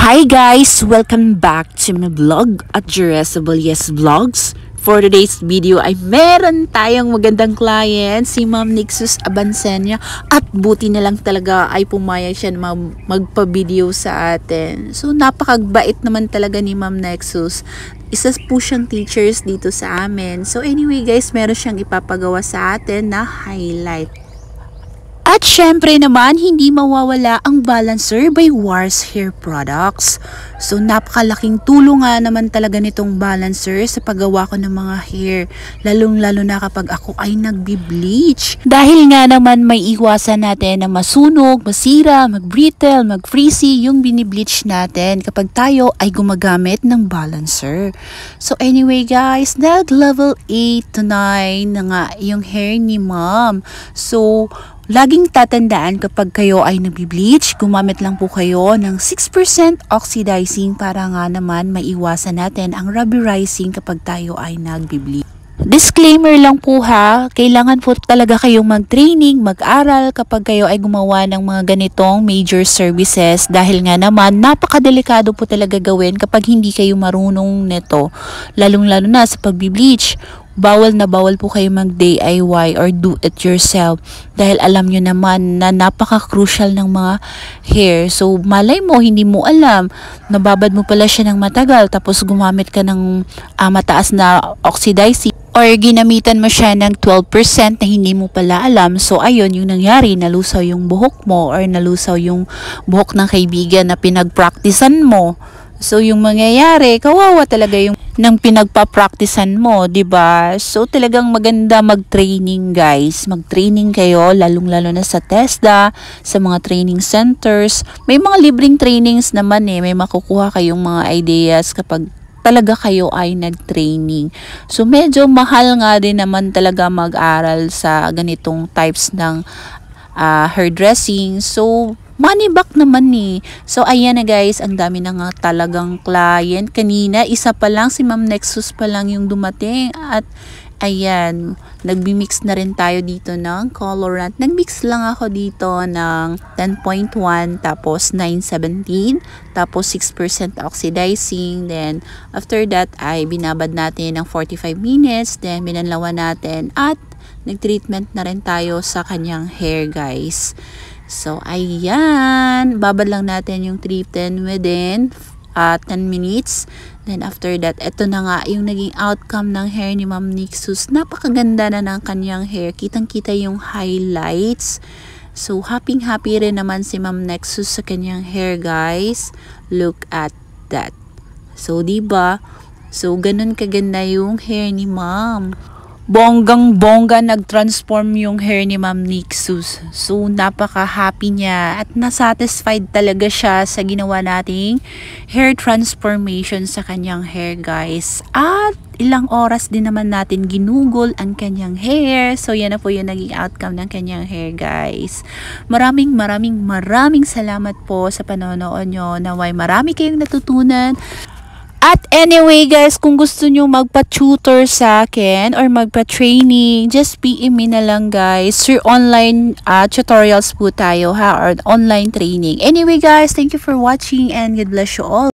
Hi guys! Welcome back to my vlog at Jurezable Yes Vlogs. For today's video ay meron tayong magandang client, si Ma'am Nixus Abansenya. At buti na lang talaga ay pumayag siya na magpa-video sa atin. So napakabait naman talaga ni Ma'am Nixus. Isa po siyang teachers dito sa amin. So anyway guys, meron siyang ipapagawa sa atin na highlight. At syempre naman, hindi mawawala ang balancer by Wars Hair Products. So napakalaking tulong nga naman talaga nitong balancer sa paggawa ko ng mga hair. Lalong-lalo na kapag ako ay nagbi-bleach. Dahil nga naman may iwasan natin na masunog, masira, mag-brittle, mag-frizzy yung binibleach natin kapag tayo ay gumagamit ng balancer. So anyway guys, nag-level 8 to 9 na nga yung hair ni Ma'am. So laging tatandaan kapag kayo ay nagbi-bleach, gumamit lang po kayo ng 6% oxidizing para nga naman maiwasan natin ang rubberizing kapag tayo ay nagbi-bleach. Disclaimer lang po ha, kailangan po talaga kayong mag-training, mag-aral kapag kayo ay gumawa ng mga ganitong major services dahil nga naman napakadelikado po talaga gawin kapag hindi kayo marunong nito, lalong-lalo na sa pagbi-bleach. Bawal na bawal po kayo mag-DIY or do it yourself dahil alam nyo naman na napaka-crucial ng mga hair. So malay mo, hindi mo alam, nababad mo pala siya ng matagal tapos gumamit ka ng mataas na oxidizing or ginamitan mo siya ng 12% na hindi mo pala alam. So ayun yung nangyari, nalusaw yung buhok mo or nalusaw yung buhok ng kaibigan na pinag-practicean mo. So yung mangyayari, kawawa talaga yung nang pinagpa-practicean mo, 'di ba? So talagang maganda mag-training, guys. Mag-training kayo lalong-lalo na sa TESDA, sa mga training centers. May mga libreng trainings naman may makukuha kayong mga ideas kapag talaga kayo ay nag-training. So medyo mahal nga din naman talaga mag-aral sa ganitong types ng hairdressing. So money back naman So ayan na guys, ang dami na nga talagang client. Kanina isa pa lang, si Ma'am Nixus pa lang yung dumating. At ayan, nagbi-mix na rin tayo dito ng colorant. Nag-mix lang ako dito ng 10.1 tapos 917 tapos 6% oxidizing. Then after that ay binabad natin ng 45 minutes. Then binanlawan natin at nag-treatment na rin tayo sa kanyang hair guys. So, ayan. Babad lang natin yung 310 within 10 minutes. Then, after that, ito na nga yung naging outcome ng hair ni Ma'am Nixus. Napakaganda na ng kanyang hair. Kitang-kita yung highlights. So, happy-happy rin naman si Ma'am Nixus sa kanyang hair, guys. Look at that. So, diba? So, ganun kaganda yung hair ni Ma'am. Bonggang-bongga nag-transform yung hair ni Ma'am Nixus. So, napaka-happy niya at nasatisfied talaga siya sa ginawa nating hair transformation sa kanyang hair, guys. At ilang oras din naman natin ginugol ang kanyang hair. So, yan na po yung naging outcome ng kanyang hair, guys. Maraming salamat po sa panonood nyo. Naway marami kayong natutunan. At anyway guys, kung gusto nyo magpa-tutor sa akin or magpa-training, just PM me na lang guys. Through online tutorials po tayo ha, or online training. Anyway guys, thank you for watching and God bless you all.